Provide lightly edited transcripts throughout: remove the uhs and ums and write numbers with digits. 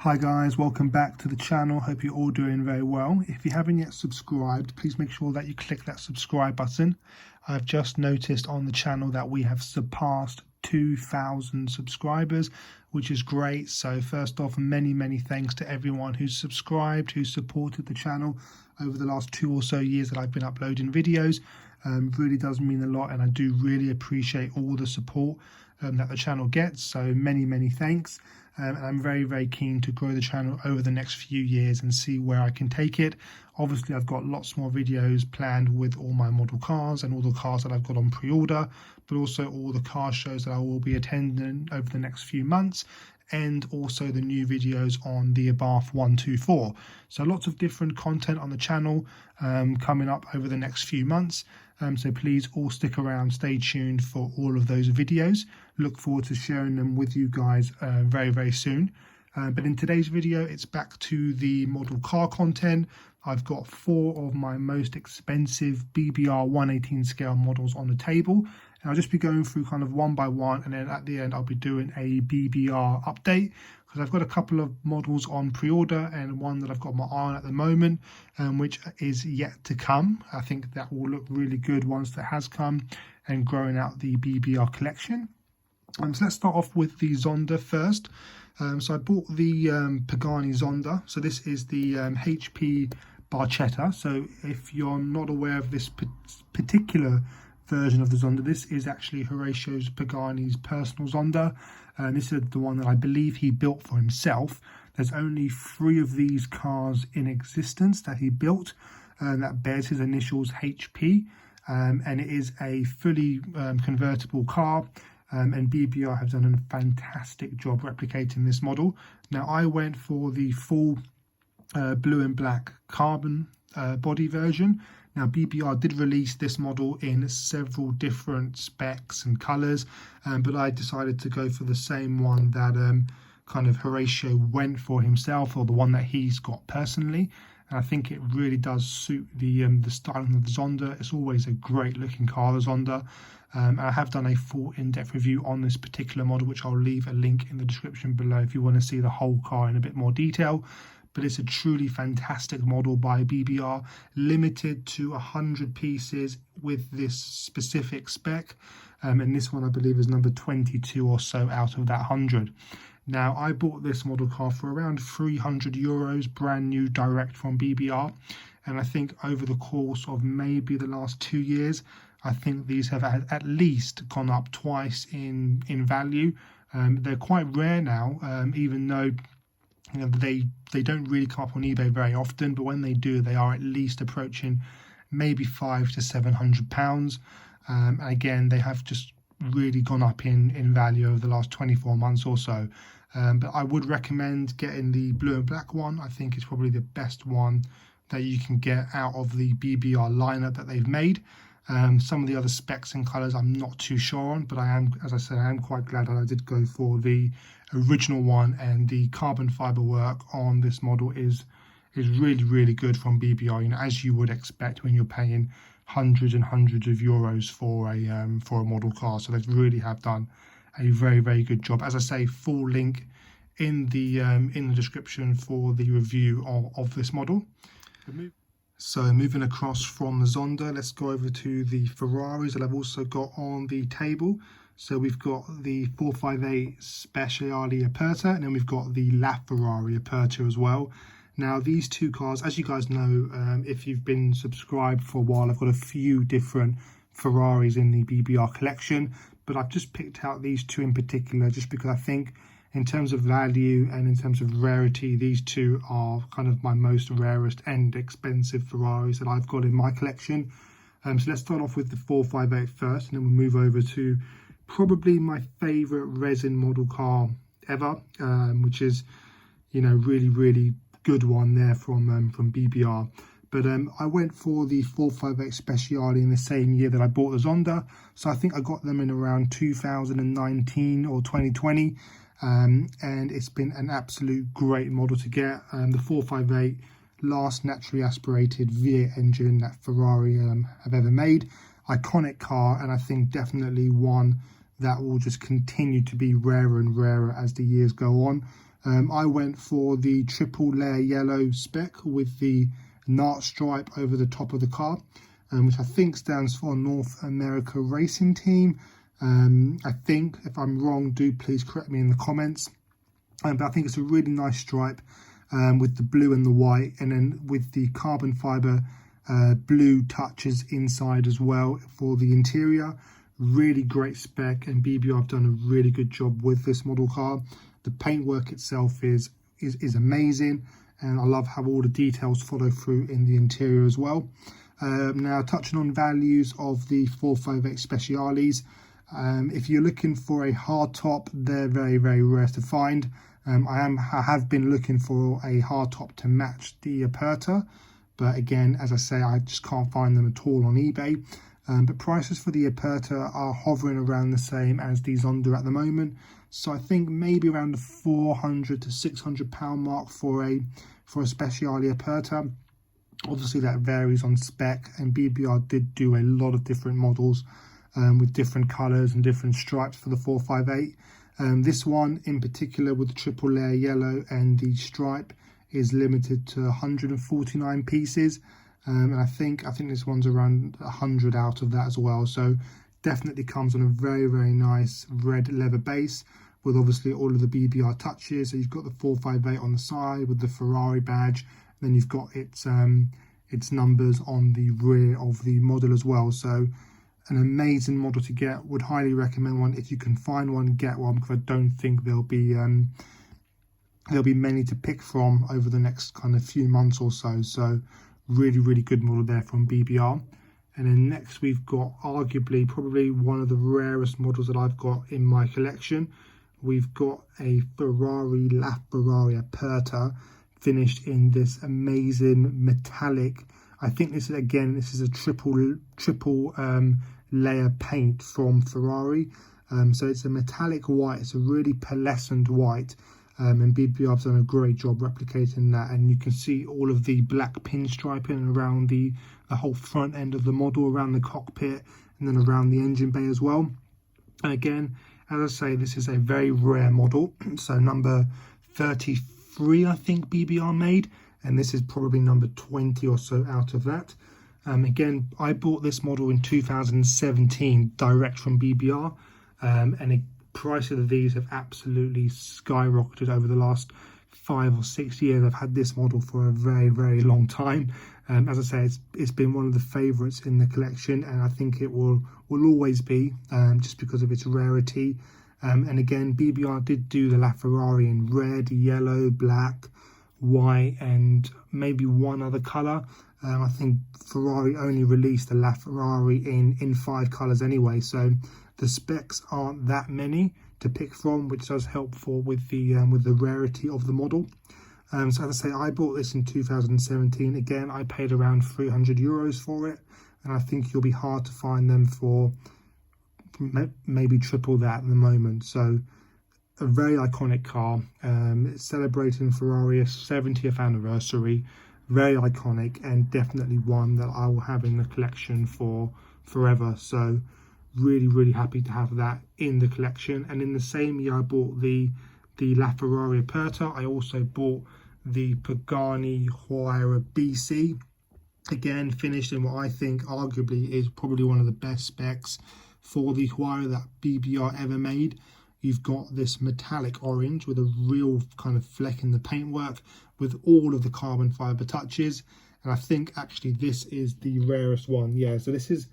Hi guys, welcome back to the channel. Hope you're all doing very well. If you haven't yet subscribed, please make sure that you click that subscribe button. I've just noticed on the channel that we have surpassed 2,000 subscribers, which is great. So first off, many thanks to everyone who's subscribed, who's supported the channel over the last 2 or so years that I've been uploading videos. Really does mean a lot, and I do really appreciate all the support that the channel gets. So many thanks. And I'm very keen to grow the channel over the next few years and see where I can take it. Obviously, I've got lots more videos planned with all my model cars and all the cars that I've got on pre-order, but also all the car shows that I will be attending over the next few months, and also the new videos on the Abarth 124. So lots of different content on the channel coming up over the next few months. So please all stick around, stay tuned for all of those videos. Look forward to sharing them with you guys very soon. But in today's video, it's back to the model car content. I've got 4 of my most expensive BBR 118 scale models on the table. And I'll just be going through kind of one by one, and then at the end I'll be doing a BBR update, because I've got a couple of models on pre-order and one that I've got my eye on at the moment, which is yet to come. I think that will look really good once that has come, and growing out the BBR collection. So let's start off with the Zonda first. So I bought the Pagani Zonda. So this is the HP Barchetta. So if you're not aware of this particular version of the Zonda, this is actually Horacio Pagani's personal Zonda. This is the one that I believe he built for himself. There's only 3 of these cars in existence that he built, that bears his initials HP, and it is a fully convertible car. And BBR have done a fantastic job replicating this model. Now, I went for the full blue and black carbon body version. Now, BBR did release this model in several different specs and colours, but I decided to go for the same one that kind of Horacio went for himself, or the one that he's got personally. And I think it really does suit the styling of the Zonda. It's always a great looking car, the Zonda. I have done a full in-depth review on this particular model, which I'll leave a link in the description below if you want to see the whole car in a bit more detail. But it's a truly fantastic model by BBR, limited to 100 pieces with this specific spec. And this one, I believe, is number 22 or so out of that 100. Now, I bought this model car for around €300, brand new, direct from BBR. And I think over the course of maybe the last 2 years, I think these have at least gone up twice in value. They're quite rare now, even though they don't really come up on eBay very often. But when they do, they are at least approaching maybe £500 to £700. Again, they have just really gone up in value over the last 24 months or so. But I would recommend getting the blue and black one. I think it's probably the best one that you can get out of the BBR lineup that they've made. Some of the other specs and colours I'm not too sure on, but I am, as I said, I am quite glad that I did go for the original one, and the carbon fibre work on this model is really good from BBR, you know, as you would expect when you're paying hundreds and hundreds of euros for a model car. So they really have done a very good job. As I say, full link in the description for the review of this model. So moving across from the Zonda, let's go over to the Ferraris that I've also got on the table. So we've got the 458 Speciale Aperta, and then we've got the LaFerrari Aperta as well. Now, these 2 cars, as you guys know, if you've been subscribed for a while, I've got a few different Ferraris in the BBR collection, but I've just picked out these 2 in particular just because I think in terms of value and in terms of rarity, these 2 are kind of my most rarest and expensive Ferraris that I've got in my collection. So let's start off with the 458 first, and then we'll move over to probably my favourite Resin model car ever, which is, you know, really good one there from BBR. But I went for the 458 Speciale in the same year that I bought the Zonda. So I think I got them in around 2019 or 2020. And it's been an absolute great model to get. The 458, last naturally aspirated V8 engine that Ferrari have ever made. Iconic car, and I think definitely one that will just continue to be rarer and rarer as the years go on. I went for the triple layer yellow spec with the Nart stripe over the top of the car, which I think stands for North America Racing Team. I think, if I'm wrong, do please correct me in the comments. But I think it's a really nice stripe with the blue and the white, and then with the carbon fiber blue touches inside as well for the interior. Really great spec, and BBR have done a really good job with this model car. The paintwork itself is amazing, and I love how all the details follow through in the interior as well. Now, touching on values of the 458 Speciales, if you're looking for a hard top, they're very, very rare to find. I have been looking for a hard top to match the Aperta, but again, as I say, I just can't find them at all on eBay. But prices for the Aperta are hovering around the same as the Zonda at the moment. So I think maybe around the £400 to £600 mark for a Speciale Aperta. Obviously that varies on spec, and BBR did do a lot of different models with different colours and different stripes for the 458. This one in particular with the triple layer yellow and the stripe is limited to 149 pieces. And I think this one's around 100 out of that as well. So definitely comes on a very, very nice red leather base with obviously all of the BBR touches. So you've got the 458 on the side with the Ferrari badge. Then you've got its numbers on the rear of the model as well. So an amazing model to get. Would highly recommend one. If you can find one, get one, because I don't think there'll be many to pick from over the next kind of few months or so. So really, really good model there from BBR. And then next we've got arguably probably one of the rarest models that I've got in my collection. We've got a Ferrari LaFerrari Aperta finished in this amazing metallic. I think this is a triple layer paint from Ferrari. So it's a metallic white. It's a really pearlescent white. And BBR have done a great job replicating that, and you can see all of the black pinstriping around the whole front end of the model, around the cockpit, and then around the engine bay as well. And again, as I say, this is a very rare model. So number 33, I think BBR made, and this is probably number 20 or so out of that. Again, I bought this model in 2017 direct from BBR, and prices of these have absolutely skyrocketed over the last 5 or 6 years. I've had this model for a very, very long time. As I say, it's been one of the favourites in the collection, and I think it will always be, just because of its rarity. And again, BBR did do the LaFerrari in red, yellow, black, white, and maybe one other colour. I think Ferrari only released the LaFerrari in 5 colours anyway, so the specs aren't that many to pick from, which does help with the rarity of the model. So as I say, I bought this in 2017. Again, I paid around €300 for it, and I think you'll be hard to find them for maybe triple that at the moment. So a very iconic car. It's celebrating Ferrari's 70th anniversary. Very iconic, and definitely one that I will have in the collection for forever. So really, really happy to have that in the collection. And in the same year I bought the LaFerrari Aperta, I also bought the Pagani Huayra BC. Again, finished in what I think arguably is probably one of the best specs for the Huayra that BBR ever made. You've got this metallic orange with a real kind of fleck in the paintwork with all of the carbon fiber touches. And I think actually this is the rarest one. Yeah, so this is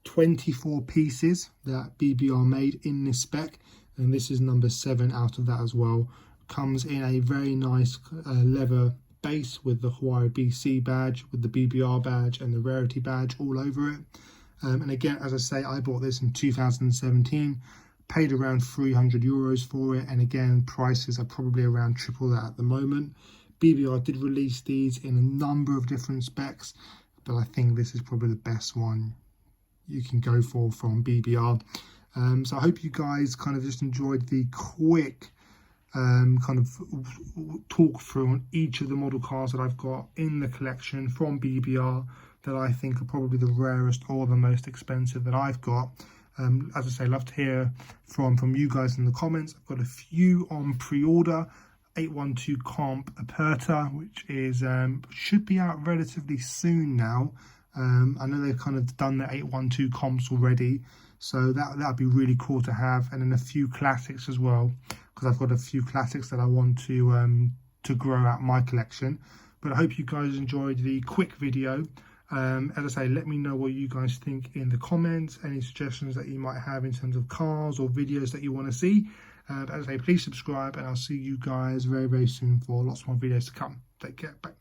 24 pieces that BBR made in this spec, and this is number 7 out of that as well. Comes in a very nice leather base with the Huayra BC badge, with the BBR badge and the rarity badge all over it. And again, as I say, I bought this in 2017, paid around €300 for it, and again, prices are probably around triple that at the moment. BBR did release these in a number of different specs, but I think this is probably the best one you can go for from BBR. So I hope you guys kind of just enjoyed the quick kind of talk through on each of the model cars that I've got in the collection from BBR that I think are probably the rarest or the most expensive that I've got. As I say, love to hear from you guys in the comments. I've got a few on pre-order. 812 comp aperta, which is should be out relatively soon now. I know they've kind of done the 812 comps already, so that'd be really cool to have. And then a few classics as well, because I've got a few classics that I want to grow out my collection. But I hope you guys enjoyed the quick video. As I say, let me know what you guys think in the comments, any suggestions that you might have in terms of cars or videos that you want to see. As I say, please subscribe, and I'll see you guys very, very soon for lots more videos to come. Take care. Bye.